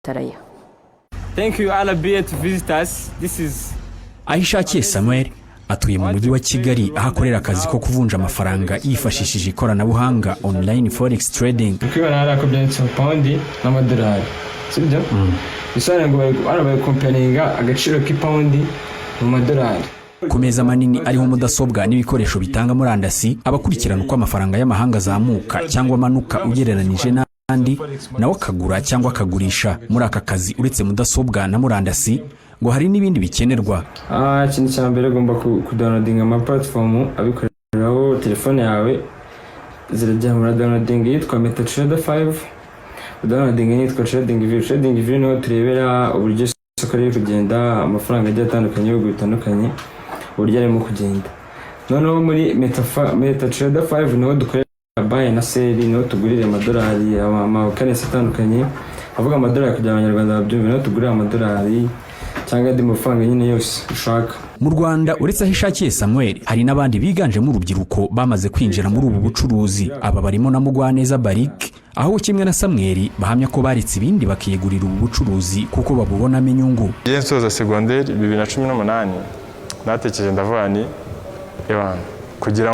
taraya. Thank you RBA to visit us. This is Ahishakiye Samuel atuye mu mujyi wa Kigali aho akorera akazi ko kuvunja amafaranga yifashishije ikoranabuhanga online forex trading. Ukibona arako byanditse pound n'amadolari. Sibyo? Bisana ngo arabaye comparinga agaciro k'pound mu madolari. Ku meza manini ariho mudasobwa n'ibikoresho bitanga murandasi, abakurikirana uko amafaranga y'amahanga azamuka cyangwa amanuka ugereranije n'andi, nawe akagura cyangwa akagurisha. Muri aka kazi uretse mudasobwa na murandasi ngo hari n'ibindi bikenerwa. Ikintu cya mbere ugomba kudownloadinga ama platform abikoreraho telefone yawe. Zirajya muri downloading yitwa MetaTrader 5, downloading yitwa Trading View niho turebera uburyo isoko riri kugenda, amafaranga agiye atandukanye yo bitandukanye uburyo arimo kugenda. Noneho muri MetaTrader 5 niho dukorera buy na sell, niho tugurira amadolari amakanesi atandukanye. Avuga amadolari kugira abanyarwanda babyumve, niho tugurira amadolari cyangwa andi mafaranga nyine yose ushaka. Mu Rwanda uretse Ahishakiye Samuel hari n'abandi biganjemo urubyiruko bamaze kwinjira muri ubu bucuruzi. Aba barimo na Mugwaneza Barik, aho kimwe na Samuel bahamya ko baritse ibindi bakiyegurira ubu bucuruzi kuko babubonamo inyungu. Nsoza secondaire 2018 natekereje ndavuga ni kugirango